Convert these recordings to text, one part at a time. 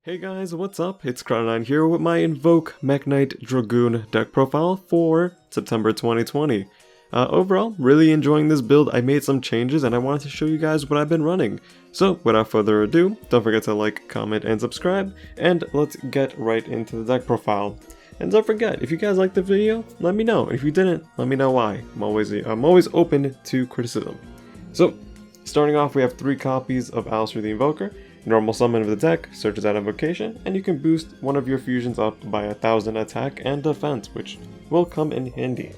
Hey guys, what's up? It's Crown9 here with my MEKK-KNIGHT Dragoon deck profile for September 2020. Overall, really enjoying this build. I made some changes and I wanted to show you guys what I've been running. So without further ado, don't forget to like, comment, and subscribe, and let's get right into the deck profile. And don't forget, if you guys liked the video, let me know. If you didn't, let me know why. I'm always open to criticism. So, starting off, we have 3 copies of Alistair the Invoker. Normal summon of the deck, searches out invocation, and you can boost one of your fusions up by 1000 attack and defense, which will come in handy.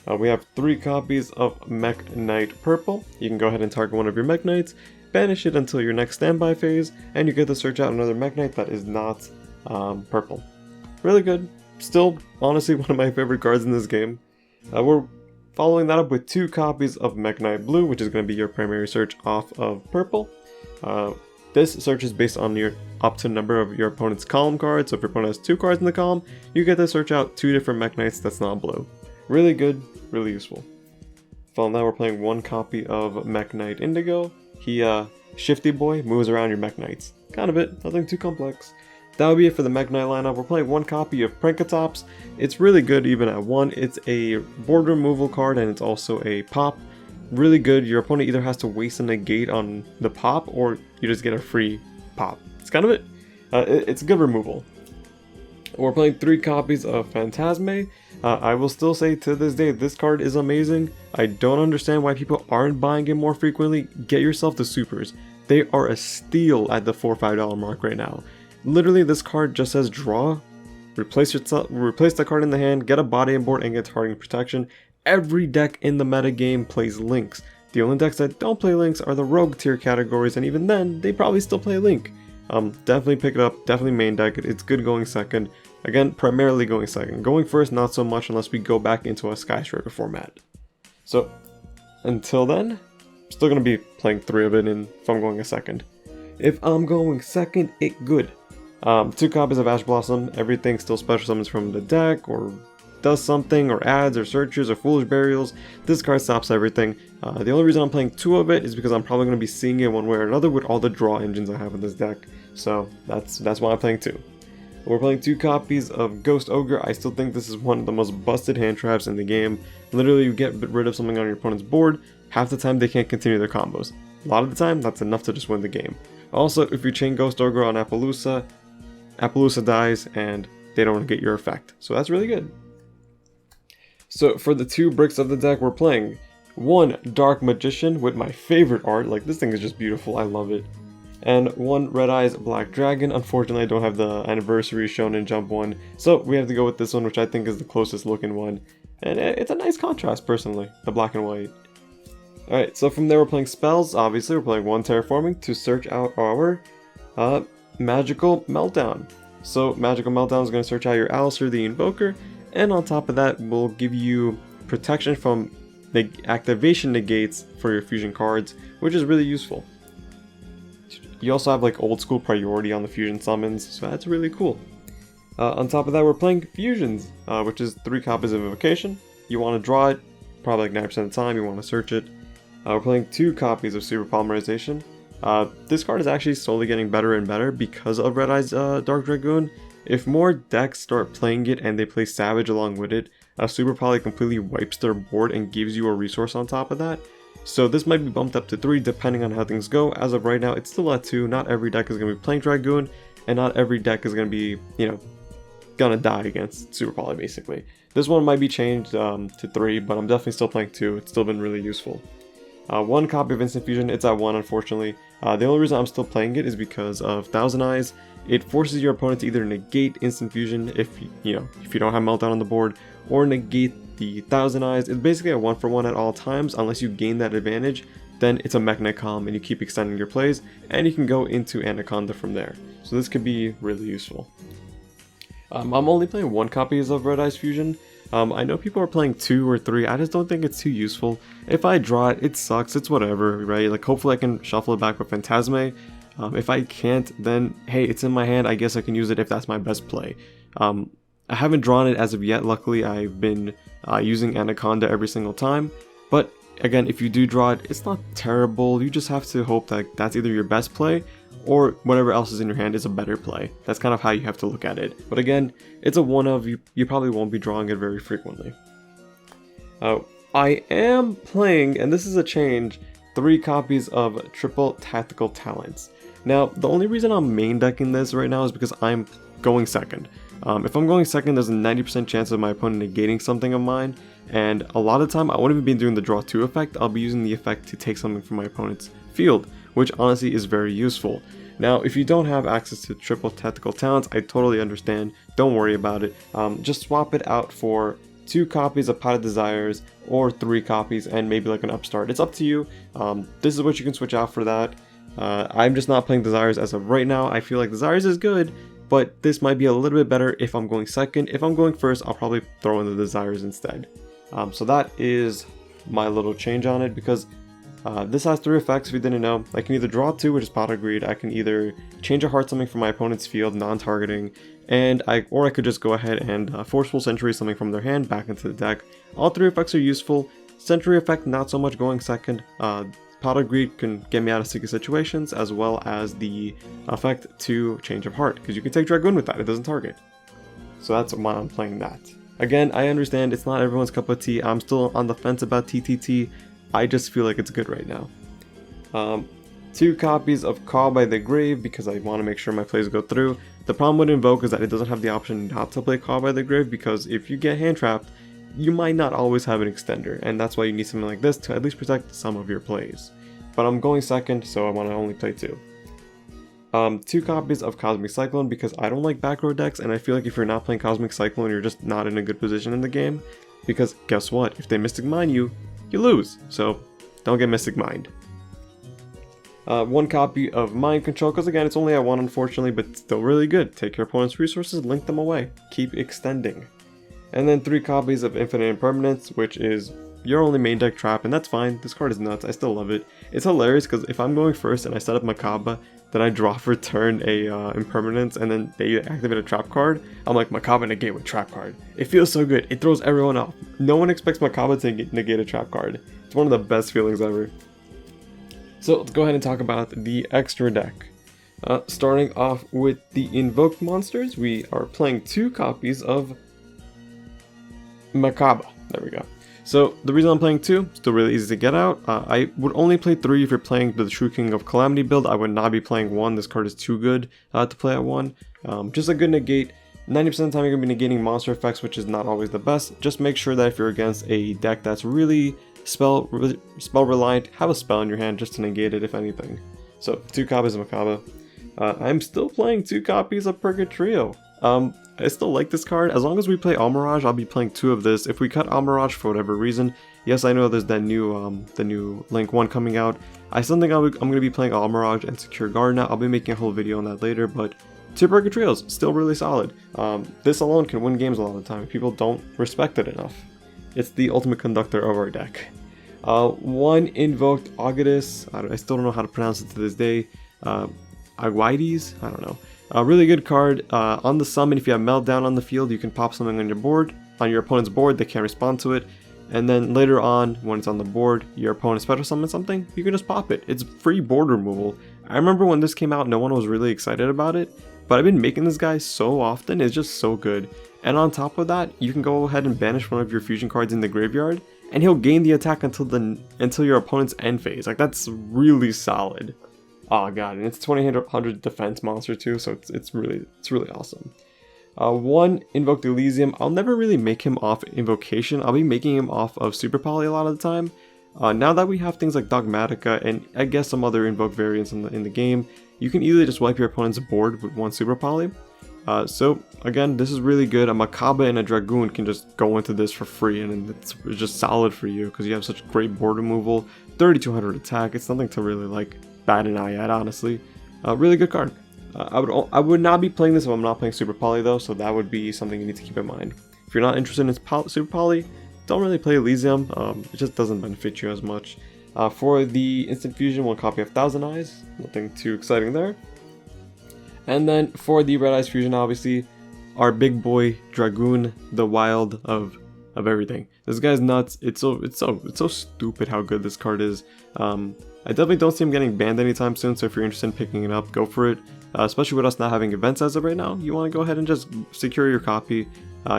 We have 3 copies of MEKK-KNIGHT Purple. You can go ahead and target one of your Mech Knights, banish it until your next standby phase, and you get to search out another Mech Knight that is not purple. Really good. Still, honestly, one of my favorite cards in this game. We're following that up with 2 copies of MEKK-KNIGHT Blue, which is going to be your primary search off of purple. This search is based on your up to number of your opponent's column cards, so if your opponent has 2 cards in the column, you get to search out 2 different Mech Knights that's not blue. Really good, really useful. Following that, we're playing 1 copy of MEKK-KNIGHT Indigo. He, Shifty Boy, moves around your Mech Knights. Kind of it, nothing too complex. That would be it for the Mech Knight lineup. We're playing 1 copy of Prankatops. It's really good even at 1. It's a board removal card and it's also a pop. Really good. Your opponent either has to waste a negate on the pop or you just get a free pop. It's kind of it. It's good removal. We're playing 3 copies of Phantasme. I will still say to this day, this card is amazing. I don't understand why people aren't buying it more frequently. Get yourself the supers. They are a steal at the $4 or $5 mark right now. Literally, this card just says draw, replace the card in the hand, get a body on board, and get targeting protection. Every deck in the meta game plays links. The only decks that don't play links are the rogue tier categories, and even then, they probably still play link. Definitely pick it up, definitely main deck it. It's good going second. Again, primarily going second. Going first, not so much unless we go back into a Skystriker format. So, until then, still going to be playing 3 of it if I'm going a second. If I'm going second, it good. 2 copies of Ash Blossom. Everything still special summons from the deck, or does something, or adds, or searches, or foolish burials. This card stops everything. The only reason I'm playing 2 of it is because I'm probably going to be seeing it one way or another with all the draw engines I have in this deck. So that's why I'm playing 2. We're playing 2 copies of Ghost Ogre. I still think this is one of the most busted hand traps in the game. Literally, you get rid of something on your opponent's board, half the time they can't continue their combos. A lot of the time, that's enough to just win the game. Also, if you chain Ghost Ogre on Appaloosa, Appaloosa dies and they don't get your effect. So that's really good. So for the 2 bricks of the deck, we're playing 1 Dark Magician with my favorite art. Like, this thing is just beautiful, I love it. And 1 Red Eyes Black Dragon. Unfortunately, I don't have the anniversary shown in Jump 1, so we have to go with this one, which I think is the closest looking one. And it's a nice contrast, personally, the black and white. Alright, so from there we're playing spells. Obviously, we're playing 1 Terraforming to search out our Magical Meltdown. So Magical Meltdown is going to search out your Alistair the Invoker, and on top of that, we'll give you protection from the activation negates for your fusion cards, which is really useful. You also have like old school priority on the fusion summons, so that's really cool. On top of that, we're playing fusions, which is 3 copies of Invocation. You want to draw it, probably like 9% of the time, you want to search it. We're playing 2 copies of Super Polymerization. This card is actually slowly getting better and better because of Red Eye's Dark Dragoon. If more decks start playing it and they play Savage along with it, Super Poly completely wipes their board and gives you a resource on top of that. So this might be bumped up to 3 depending on how things go. As of right now, it's still at 2. Not every deck is going to be playing Dragoon, and not every deck is going to be, gonna die against Super Poly, basically. This one might be changed to 3, but I'm definitely still playing 2. It's still been really useful. 1 copy of Instant Fusion, it's at 1, unfortunately. The only reason I'm still playing it is because of Thousand Eyes. It forces your opponent to either negate Instant Fusion if you don't have Meltdown on the board, or negate the Thousand Eyes. It's basically a 1-for-1 at all times. Unless you gain that advantage, then it's a Mech Knight column and you keep extending your plays, and you can go into Anaconda from there. So this could be really useful. I'm only playing 1 copy of Red Eyes Fusion. I know people are playing 2 or 3, I just don't think it's too useful. If I draw it, it sucks, it's whatever, right? Like, hopefully I can shuffle it back with Phantasme. If I can't, then hey, it's in my hand, I guess I can use it if that's my best play. I haven't drawn it as of yet, luckily I've been using Anaconda every single time, but again, if you do draw it, it's not terrible. You just have to hope that that's either your best play or whatever else is in your hand is a better play. That's kind of how you have to look at it. But again, it's a one of, you probably won't be drawing it very frequently. I am playing, and this is a change, 3 copies of Triple Tactical Talents. Now, the only reason I'm main decking this right now is because I'm going second. If I'm going second, there's a 90% chance of my opponent negating something of mine, and a lot of the time I won't even be doing the draw 2 effect, I'll be using the effect to take something from my opponent's field, which honestly is very useful. Now, if you don't have access to Triple Tactical Talents, I totally understand, don't worry about it. Just swap it out for 2 copies of Pot of Desires or 3 copies and maybe like an Upstart. It's up to you. This is what you can switch out for that. I'm just not playing Desires as of right now. I feel like Desires is good, but this might be a little bit better if I'm going second. If I'm going first, I'll probably throw in the Desires instead. So that is my little change on it, because this has 3 effects if you didn't know. I can either draw 2, which is Pot of Greed. I can either change a heart something from my opponent's field, non-targeting, and I could just go ahead and Forceful Sentry something from their hand back into the deck. All 3 effects are useful. Sentry effect, not so much going second. Pot of Greed can get me out of sticky situations, as well as the effect to Change of Heart, because you can take Dragoon with that, it doesn't target. So that's why I'm playing that. Again, I understand it's not everyone's cup of tea. I'm still on the fence about TTT. I just feel like it's good right now. 2 copies of Call by the Grave, because I want to make sure my plays go through. The problem with Invoke is that it doesn't have the option not to play Call by the Grave, because if you get hand trapped, you might not always have an extender, and that's why you need something like this to at least protect some of your plays. But I'm going second, so I want to only play 2. 2 copies of Cosmic Cyclone, because I don't like back row decks, and I feel like if you're not playing Cosmic Cyclone, you're just not in a good position in the game, because guess what? If they Mystic Mine you, you lose, so don't get Mystic Mined. 1 copy of Mind Control, because again, it's only at 1 unfortunately, but still really good. Take your opponent's resources, link them away, keep extending. And then 3 copies of Infinite Impermanence, which is your only main deck trap, and that's fine. This card is nuts, I still love it. It's hilarious because if I'm going first and I set up Macabre, then I draw for turn a Impermanence, and then they activate a trap card, I'm like, Macabre negate with trap card. It feels so good, it throws everyone off. No one expects Macabre to negate a trap card. It's one of the best feelings ever. So let's go ahead and talk about the extra deck. Starting off with the Invoked monsters, we are playing 2 copies of Macabre. There we go. So the reason I'm playing 2, still really easy to get out. I would only play 3 if you're playing the True King of Calamity build. I would not be playing 1. This card is too good to play at 1. Just a good negate. 90% of the time you're going to be negating monster effects, which is not always the best. Just make sure that if you're against a deck that's really spell reliant, have a spell in your hand just to negate it if anything. So 2 copies of Macabre. I'm still playing 2 copies of Purgatrio. I still like this card. As long as we play Almirage, I'll be playing 2 of this. If we cut Almirage for whatever reason, yes, I know there's that new the new Link 1 coming out. I still think I'm going to be playing Almirage and Secure Guard now. I'll be making a whole video on that later, but 2 Purgatrios, still really solid. This alone can win games a lot of the time. People don't respect it enough. It's the ultimate conductor of our deck. 1 Invoked Augustus. I still don't know how to pronounce it to this day. Aguides? I don't know. A really good card. On the summon, if you have Meltdown on the field, you can pop something on your board. On your opponent's board, they can't respond to it. And then later on, when it's on the board, your opponent special summons something, you can just pop it. It's free board removal. I remember when this came out, no one was really excited about it. But I've been making this guy so often, it's just so good. And on top of that, you can go ahead and banish one of your fusion cards in the graveyard, and he'll gain the attack until your opponent's end phase. Like, that's really solid. Oh god, and it's 2000 defense monster too, so it's really awesome. 1 Invoked Elysium. I'll never really make him off Invocation. I'll be making him off of Super Poly a lot of the time. Now that we have things like Dogmatica and I guess some other Invoke variants in the game, you can easily just wipe your opponent's board with 1 Super Poly. So again, this is really good. A Macabre and a Dragoon can just go into this for free, and it's just solid for you because you have such great board removal. 3200 attack. It's nothing to really like bat an eye at, honestly. Really good card. I would not be playing this if I'm not playing Super Poly though, so that would be something you need to keep in mind. If you're not interested in Super Poly, don't really play Elysium. It just doesn't benefit you as much. For the Instant Fusion, 1 copy of Thousand Eyes. Nothing too exciting there. And then for the Red Eyes Fusion, obviously, our big boy Dragoon, the Wild of of everything. This guy's nuts. It's so stupid how good this card is. I definitely don't see him getting banned anytime soon, so if you're interested in picking it up, go for it. Especially with us not having events as of right now, you want to go ahead and just secure your copy.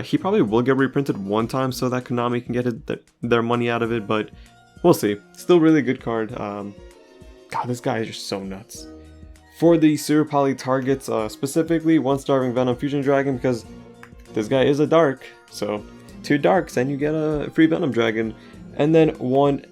He probably will get reprinted one time so that Konami can get their money out of it, but we'll see. Still really good card. God, this guy is just so nuts. For the Super Poly targets, specifically 1 Starving Venom Fusion Dragon, because this guy is a dark, so 2 darks and you get a free Venom Dragon, and then 1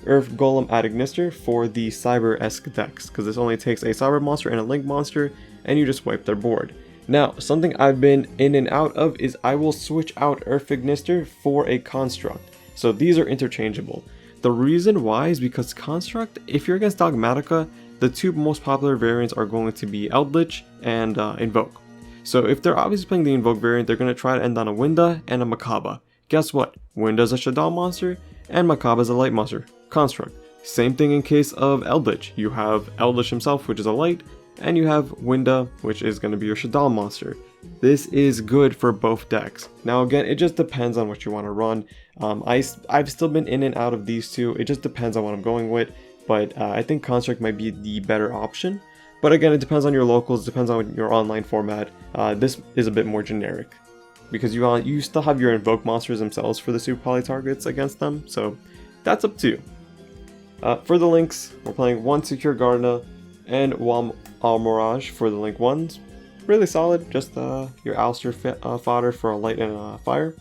Earth Golem Ad Ignister for the Cyber-esque decks, because this only takes a Cyber monster and a Link monster, and you just wipe their board. Now, something I've been in and out of is I will switch out Earth Ignister for a Construct, so these are interchangeable. The reason why is because Construct, if you're against Dogmatica, the 2 most popular variants are going to be Eldritch and Invoke. So if they're obviously playing the Invoke variant, they're going to try to end on a Winda and a Makaba. Guess what? Winda's a Shadow monster, and Makaba's a light monster. Construct. Same thing in case of Eldritch. You have Eldritch himself, which is a light, and you have Winda, which is going to be your Shadow monster. This is good for both decks. Now again, it just depends on what you want to run. I've still been in and out of these 2. It just depends on what I'm going with, but I think Construct might be the better option. But again, it depends on your locals, depends on your online format. This is a bit more generic, because you still have your Invoke monsters themselves for the Super Poly targets against them, so that's up to you. For the links, we're playing 1 Secure Gardener and 1 Almirage for the link 1s. Really solid, just your Alistair fodder for a light and a fire.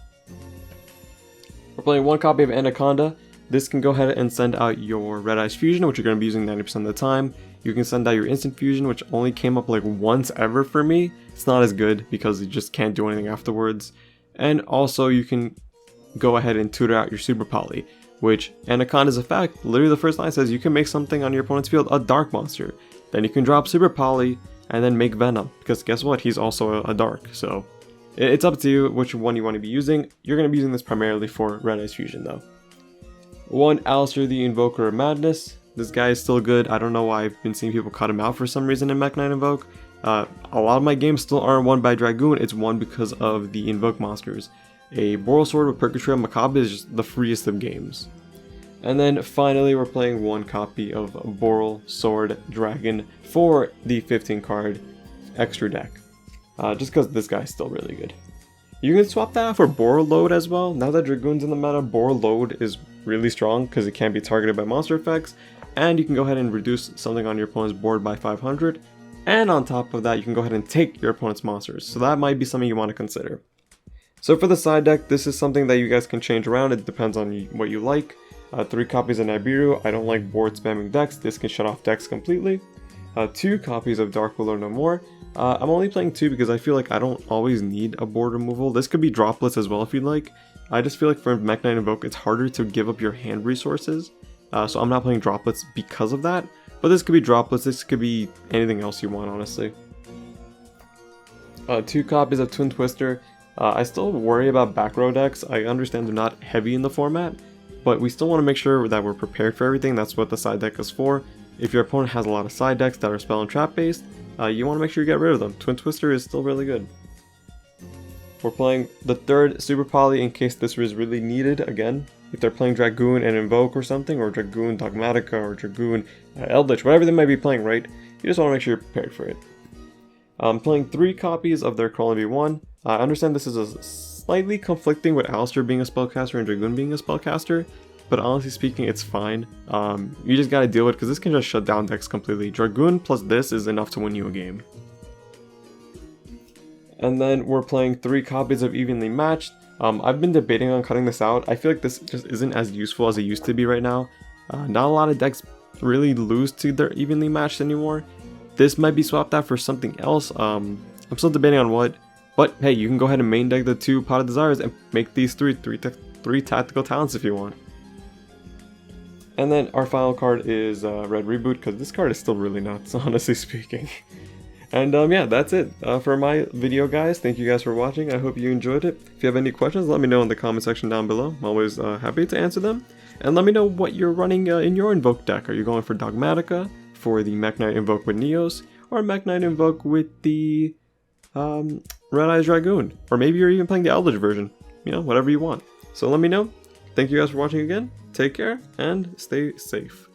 We're playing 1 copy of Anaconda. This can go ahead and send out your Red Eyes Fusion, which you're going to be using 90% of the time. You can send out your Instant Fusion, which only came up like once ever for me. It's not as good because you just can't do anything afterwards. And also you can go ahead and tutor out your Super Poly, which Anaconda's effect, literally the first line says you can make something on your opponent's field a dark monster. Then you can drop Super Poly and then make Venom, because guess what? He's also a dark, so it's up to you which one you want to be using. You're going to be using this primarily for Red Eyes Fusion though. 1 Alistair the Invoker of Madness. This guy is still good. I don't know why I've been seeing people cut him out for some reason in MEKK-KNIGHT Invoke. A lot of my games still aren't won by Dragoon. It's won because of the Invoke monsters. A Boral Sword with Percutry and Makaba is just the freest of games. And then finally we're playing 1 copy of Boral Sword Dragon for the 15 card extra deck. Just because this guy's still really good. You can swap that out for Boral Load as well. Now that Dragoon's in the meta, Boral Load is really strong because it can't be targeted by monster effects. And you can go ahead and reduce something on your opponent's board by 500. And on top of that, you can go ahead and take your opponent's monsters. So that might be something you want to consider. So for the side deck, this is something that you guys can change around. It depends on what you like. 3 copies of Nibiru. I don't like board spamming decks. This can shut off decks completely. 2 copies of Dark Will or No More. I'm only playing 2 because I feel like I don't always need a board removal. This could be droplets as well if you'd like. I just feel like for MEKK-KNIGHT Invoke, it's harder to give up your hand resources. So I'm not playing droplets because of that. But this could be droplets, this could be anything else you want, honestly. 2 copies of Twin Twister. I still worry about back row decks. I understand they're not heavy in the format, but we still want to make sure that we're prepared for everything. That's what the side deck is for. If your opponent has a lot of side decks that are spell and trap based, you want to make sure you get rid of them. Twin Twister is still really good. We're playing the 3rd Super Poly in case this was really needed. Again, if they're playing Dragoon and Invoke or something, or Dragoon Dogmatica, or Dragoon Eldritch, whatever they might be playing, right? You just want to make sure you're prepared for it. I'm playing 3 copies of their Crawling V1. I understand this is a slightly conflicting with Alistair being a spellcaster and Dragoon being a spellcaster, but honestly speaking, it's fine. You just gotta deal with it because this can just shut down decks completely. Dragoon plus this is enough to win you a game. And then we're playing 3 copies of Evenly Matched. I've been debating on cutting this out. I feel like this just isn't as useful as it used to be right now. Not a lot of decks really lose to their Evenly Matched anymore. This might be swapped out for something else. I'm still debating on what. But hey, you can go ahead and main deck the 2 Pot of Desires and make these three tactical talents if you want. And then our final card is Red Reboot, because this card is still really nuts, honestly speaking. And yeah, that's it for my video, guys. Thank you guys for watching. I hope you enjoyed it. If you have any questions, let me know in the comment section down below. I'm always happy to answer them. And let me know what you're running in your Invoke deck. Are you going for Dogmatica, for the MEKK-KNIGHT Invoke with Neos, or MEKK-KNIGHT Invoke with the Red Eyes Dragoon? Or maybe you're even playing the Eldritch version. You know, whatever you want. So let me know. Thank you guys for watching again. Take care and stay safe.